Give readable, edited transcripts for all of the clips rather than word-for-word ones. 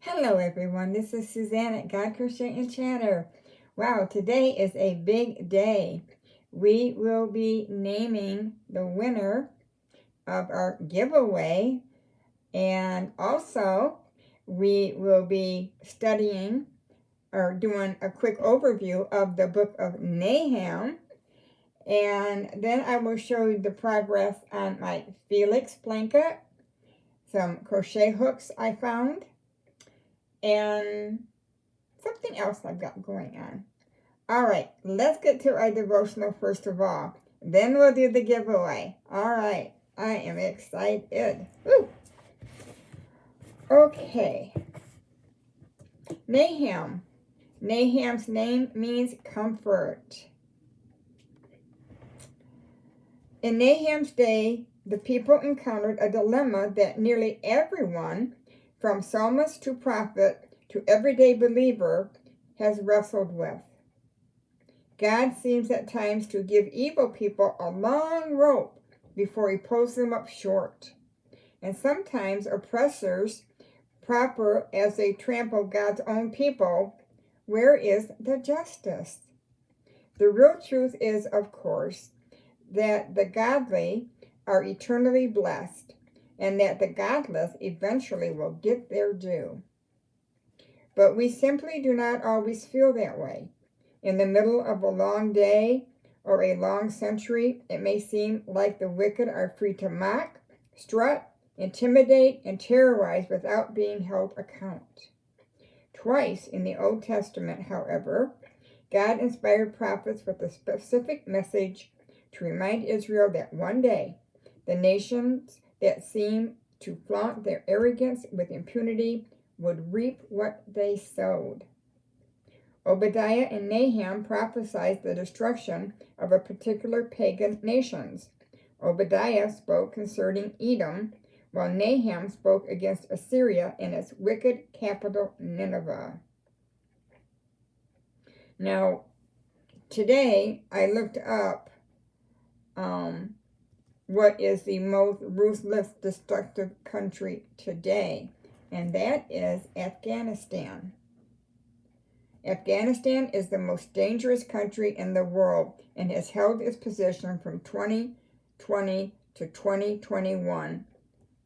Hello everyone, this is Suzanne at God Crochet and Chatter. Wow, today is a big day. We will be naming the winner of our giveaway, and also we will be studying or doing a quick overview of the book of Nahum, and then I will show you the progress on my Felix Blanket, some crochet hooks I found, and something else I've got going on. All right, let's get to our devotional first of all. Then we'll do the giveaway. All right, I am excited. Woo! Okay. Nahum. Nahum's name means comfort. In Nahum's day, the people encountered a dilemma that nearly everyone, from psalmist to prophet to everyday believer, has wrestled with. God seems at times to give evil people a long rope before he pulls them up short. And sometimes oppressors, proper as they trample God's own people, where is the justice? The real truth is, of course, that the godly are eternally blessed, and that the godless eventually will get their due. But we simply do not always feel that way. In the middle of a long day or a long century, it may seem like the wicked are free to mock, strut, intimidate, and terrorize without being held account. Twice in the Old Testament, however, God inspired prophets with a specific message to remind Israel that one day the nations that seem to flaunt their arrogance with impunity would reap what they sowed. Obadiah and Nahum prophesied the destruction of a particular pagan nations. Obadiah spoke concerning Edom, while Nahum spoke against Assyria and its wicked capital, Nineveh. Now, today I looked up what is the most ruthless, destructive country today, and that is Afghanistan. Afghanistan is the most dangerous country in the world and has held its position from 2020 to 2021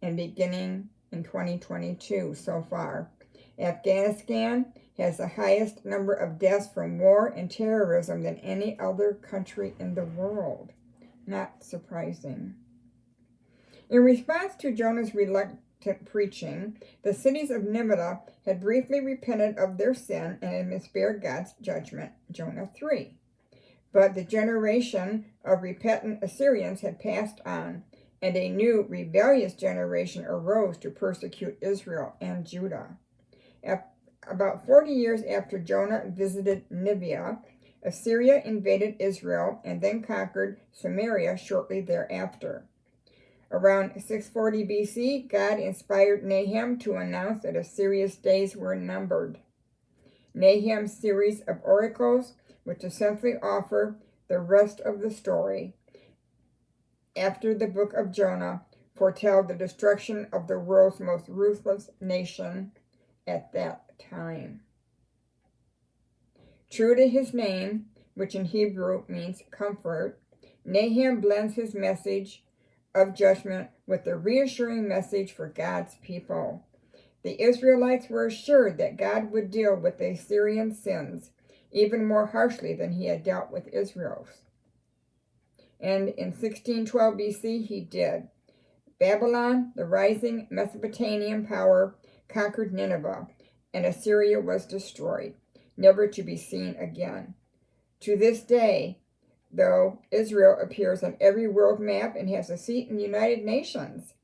and beginning in 2022 so far. Afghanistan has the highest number of deaths from war and terrorism than any other country in the world. Not surprising. In response to Jonah's reluctant preaching, the cities of Nineveh had briefly repented of their sin and had been spared God's judgment, Jonah 3. But the generation of repentant Assyrians had passed on, and a new rebellious generation arose to persecute Israel and Judah. About 40 years after Jonah visited Nineveh, Assyria invaded Israel and then conquered Samaria shortly thereafter. Around 640 BC, God inspired Nahum to announce that Assyria's days were numbered. Nahum's series of oracles, which essentially offer the rest of the story after the book of Jonah, foretell the destruction of the world's most ruthless nation at that time. True to his name, which in Hebrew means comfort, Nahum blends his message of judgment with the reassuring message for God's people. The Israelites were assured that God would deal with the Assyrian sins even more harshly than he had dealt with Israel's. And in 1612 BC, he did. Babylon, the rising Mesopotamian power, conquered Nineveh, and Assyria was destroyed, never to be seen again. To this day, though, Israel appears on every world map and has a seat in the United Nations.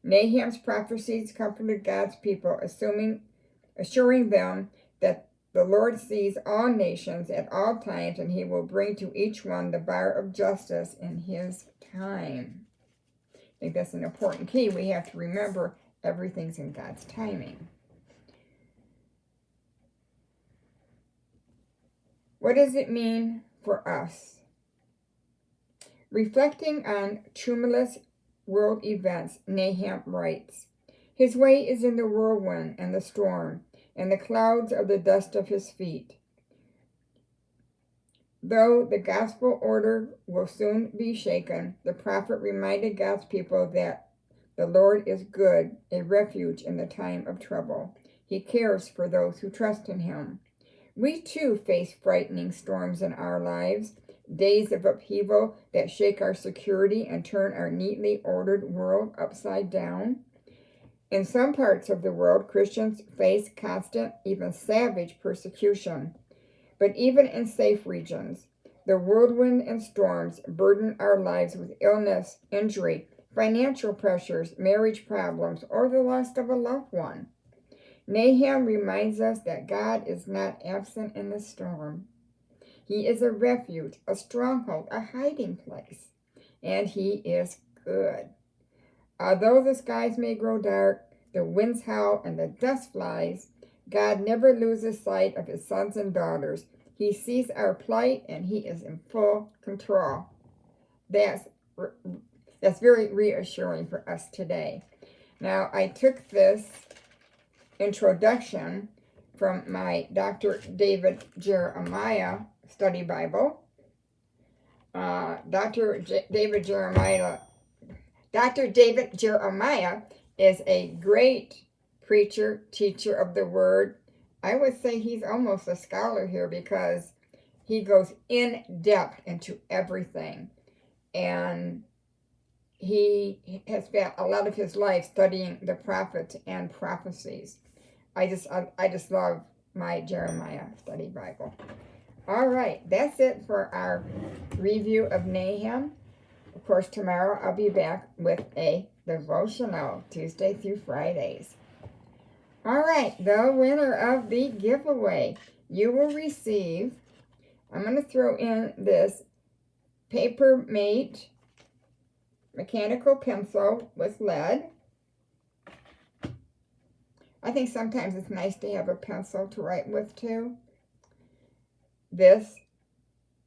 Nahum's prophecies comforted God's people, assuring them that the Lord sees all nations at all times, and he will bring to each one the bar of justice in his time. I think that's an important key. We have to remember everything's in God's timing. What does it mean for us? Reflecting on tumultuous world events, Nahum writes, "His way is in the whirlwind and the storm. and the clouds are the dust of his feet. Though the gospel order will soon be shaken, the prophet reminded God's people that the Lord is good, a refuge in the time of trouble. He cares for those who trust in him. We too face frightening storms in our lives, days of upheaval that shake our security and turn our neatly ordered world upside down. In some parts of the world, Christians face constant, even savage persecution. But even in safe regions, the whirlwind and storms burden our lives with illness, injury, financial pressures, marriage problems, or the loss of a loved one. Nahum reminds us that God is not absent in the storm. He is a refuge, a stronghold, a hiding place, and he is good. Although the skies may grow dark, the winds howl, and the dust flies, God never loses sight of his sons and daughters. He sees our plight, and he is in full control. That's very reassuring for us today. Now, I took this introduction from my Dr. David Jeremiah study Bible. Dr. David Jeremiah is a great preacher, teacher of the word. I would say he's almost a scholar here because he goes in depth into everything. And he has spent a lot of his life studying the prophets and prophecies. I just love my Jeremiah study Bible. All right, that's it for our review of Nahum. Of course, tomorrow I'll be back with a devotional, Tuesday through Fridays. All right, the winner of the giveaway. You will receive, I'm going to throw in this Paper Mate mechanical pencil with lead. I think sometimes it's nice to have a pencil to write with too. This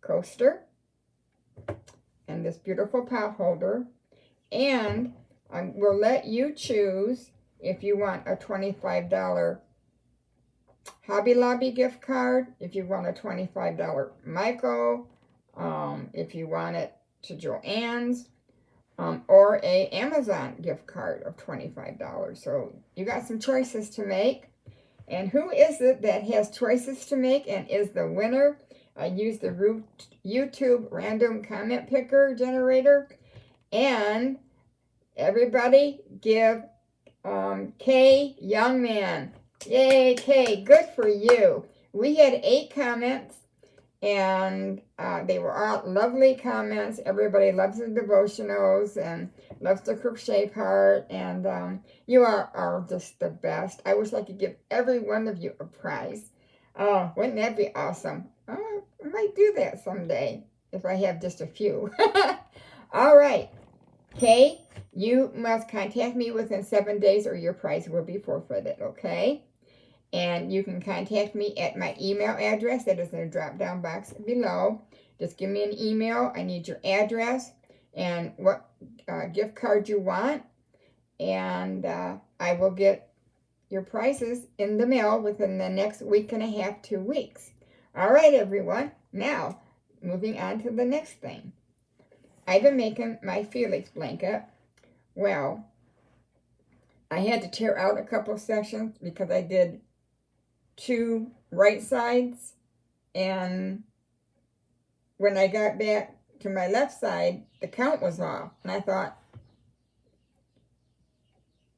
coaster and this beautiful pot holder, and I will let you choose if you want a $25 Hobby Lobby gift card, if you want a $25 Michael, if you want it to Joann's, or a Amazon gift card of $25. So you got some choices to make. And who is it that has choices to make and is the winner? I used the YouTube random comment picker generator. And everybody give Kay Youngman. Yay, Kay, good for you. We had 8 comments, and they were all lovely comments. Everybody loves the devotionals and loves the crochet part, and you are just the best. I wish I could give every one of you a prize. Oh, wouldn't that be awesome? Oh, I might do that someday if I have just a few. All right, Kay, you must contact me within 7 days or your prize will be forfeited, okay? And you can contact me at my email address that is in the drop-down box below. Just give me an email. I need your address and what gift card you want. And I will get your prizes in the mail within the next week and a half, 2 weeks. All right, everyone. Now, moving on to the next thing. I've been making my Felix blanket. Well, I had to tear out a couple sections because I did 2 right sides, and when I got back to my left side, the count was off, and I thought,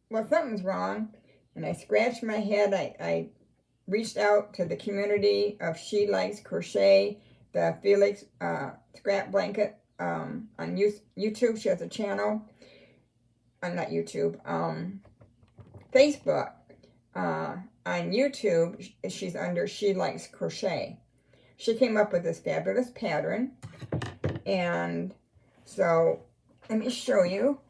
well, something's wrong, and I scratched my head. I reached out to the community of She Likes Crochet, the Felix Scrap Blanket on YouTube. She has a channel, not YouTube, Facebook. On YouTube, she's under She Likes Crochet. She came up with this fabulous pattern. And so, let me show you.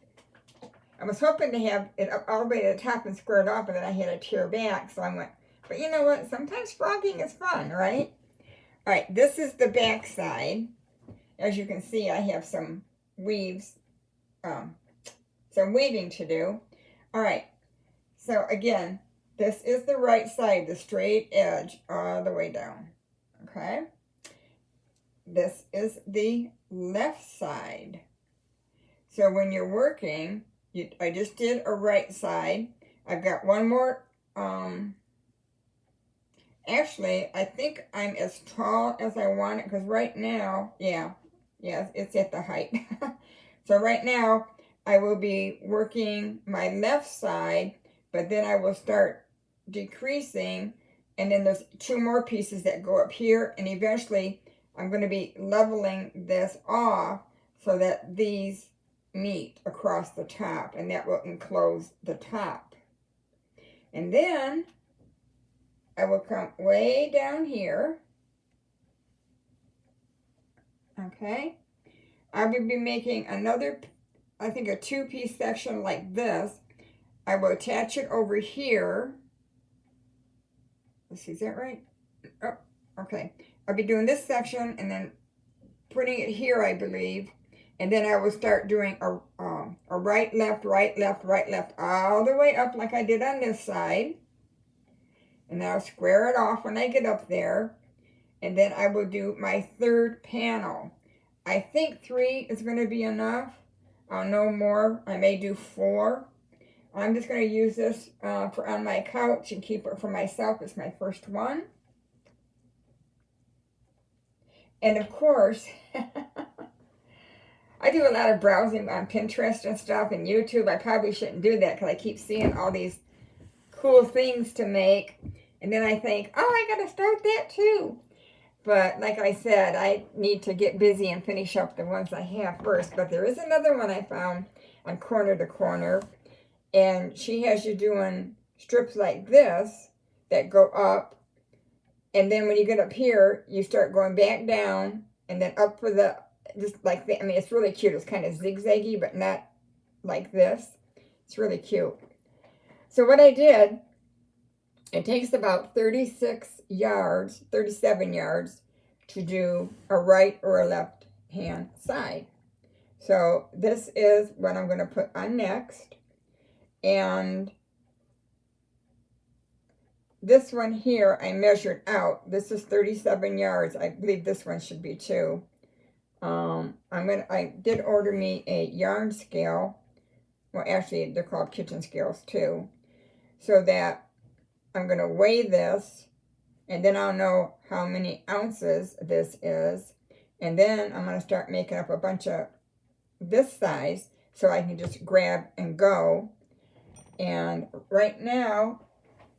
I was hoping to have it up all the way to the top and squared off, and then I had to tear back. So I went, but you know what? Sometimes frogging is fun, right? All right, this is the back side. As you can see, I have some weaves, some weaving to do. All right, so again, This is the right side, the straight edge all the way down. Okay? This is the left side. So when you're working, I just did a right side. I've got one more. Actually, I think I'm as tall as I want it, because right now, yeah, it's at the height. So right now, I will be working my left side, but then I will start decreasing, and then there's 2 more pieces that go up here, and eventually I'm going to be leveling this off so that these meet across the top, and that will enclose the top. And then I will come way down here. Okay. I will be making another, I think a 2-piece section like this. I will attach it over here. Let's see, is that right? Oh, okay. I'll be doing this section and then putting it here, I believe. And then I will start doing a right, left, right, left, right, left, all the way up like I did on this side. And I'll square it off when I get up there. And then I will do my 3rd panel. I think 3 is going to be enough. I'll know more. I may do 4. I'm just going to use this for on my couch and keep it for myself. It's my first one. And of course, I do a lot of browsing on Pinterest and stuff and YouTube. I probably shouldn't do that because I keep seeing all these cool things to make. And then I think, oh, I got to start that too. But like I said, I need to get busy and finish up the ones I have first. But there is another one I found on Corner to Corner. And she has you doing strips like this that go up. And then when you get up here, you start going back down and then up for the, just like that. I mean, it's really cute. It's kind of zigzaggy, but not like this. It's really cute. So what I did, it takes about 37 yards to do a right or a left hand side. So this is what I'm going to put on next. And this one here, I measured out. This is 37 yards. I believe this one should be too. I did order me a yarn scale. Well, actually, they're called kitchen scales too. So that I'm going to weigh this, and then I'll know how many ounces this is. And then I'm going to start making up a bunch of this size so I can just grab and go. And right now,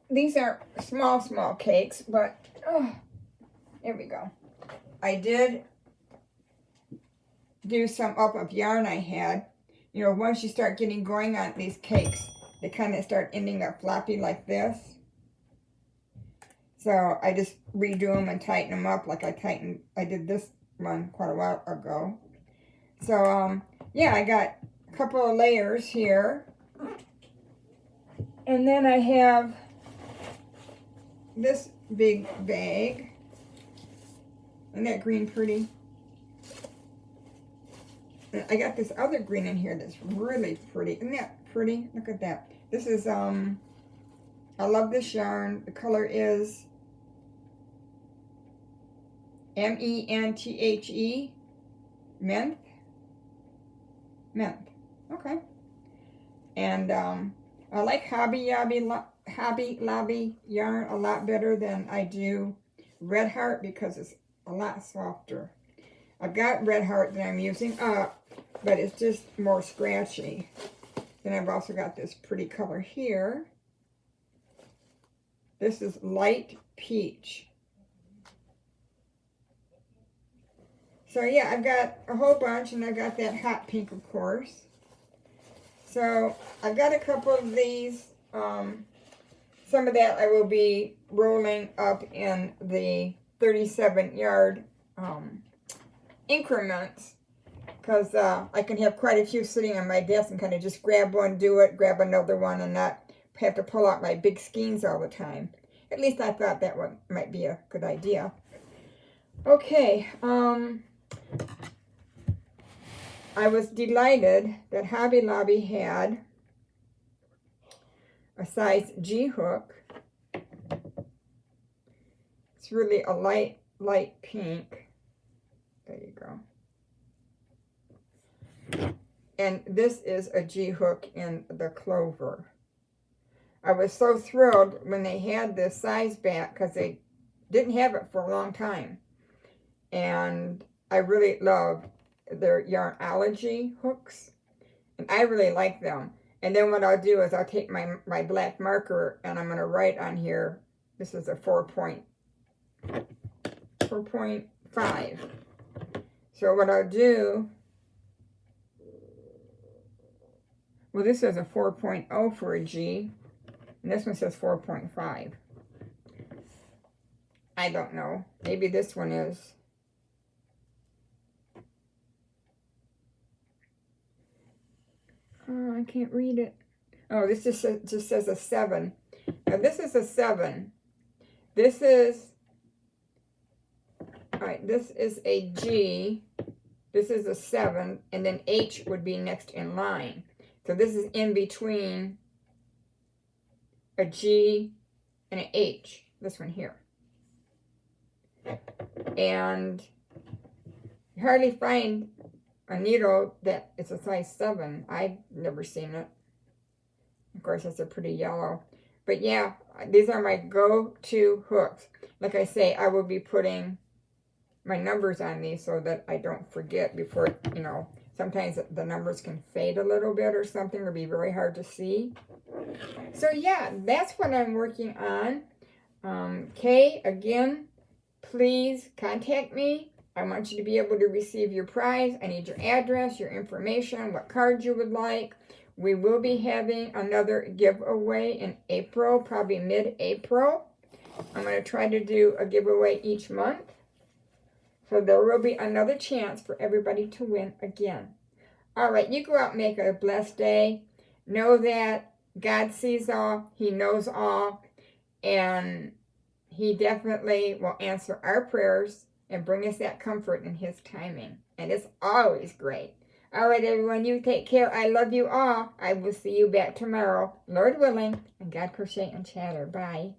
these are small cakes, but here we go. I did do some up of yarn I had. You know, once you start getting going on these cakes, they kind of start ending up floppy like this. So I just redo them and tighten them up like I did this one quite a while ago. So, yeah, I got a couple of layers here. And then I have this big bag. Isn't that green pretty? And I got this other green in here that's really pretty. Isn't that pretty? Look at that. This is, I love this yarn. The color is M-E-N-T-H-E. Menthe. Okay. And I like Hobby Lobby yarn a lot better than I do Red Heart because it's a lot softer. I've got Red Heart that I'm using up, but it's just more scratchy. Then I've also got this pretty color here. This is Light Peach. So yeah, I've got a whole bunch, and I've got that hot pink, of course. So I've got a couple of these. Some of that I will be rolling up in the 37-yard increments, because I can have quite a few sitting on my desk and kind of just grab one, do it, grab another one, and not have to pull out my big skeins all the time. At least I thought that one might be a good idea. Okay, I was delighted that Hobby Lobby had a size G hook, It's really a light pink. There you go. And this is a G hook in the clover. I was so thrilled when they had this size back because they didn't have it for a long time. And I really love their Yarnology hooks. And I really like them. And then what I'll do is I'll take my black marker and I'm going to write on here, this is a 4.5. So what I'll do, well, this is a 4.0 for a G, and this one says 4.5. I don't know. Maybe this one is. Oh, I can't read it. Oh, this just says a 7. Now, this is a 7. This is, all right, this is a G. This is a 7, and then H would be next in line. So this is in between a G and an H, this one here. And you hardly find a needle that is a size 7. I've never seen it. Of course, it's a pretty yellow. But yeah, these are my go-to hooks. Like I say, I will be putting my numbers on these so that I don't forget before, you know, sometimes the numbers can fade a little bit or something or be very hard to see. So yeah, that's what I'm working on. Kay, again, please contact me. I want you to be able to receive your prize. I need your address, your information, what cards you would like. We will be having another giveaway in April, probably mid-April. I'm going to try to do a giveaway each month. So there will be another chance for everybody to win again. All right, you go out and make a blessed day. Know that God sees all, He knows all, and He definitely will answer our prayers and bring us that comfort in His timing. And it's always great. All right, everyone, you take care. I love you all. I will see you back tomorrow, Lord willing, and God Crochet and Chatter. Bye.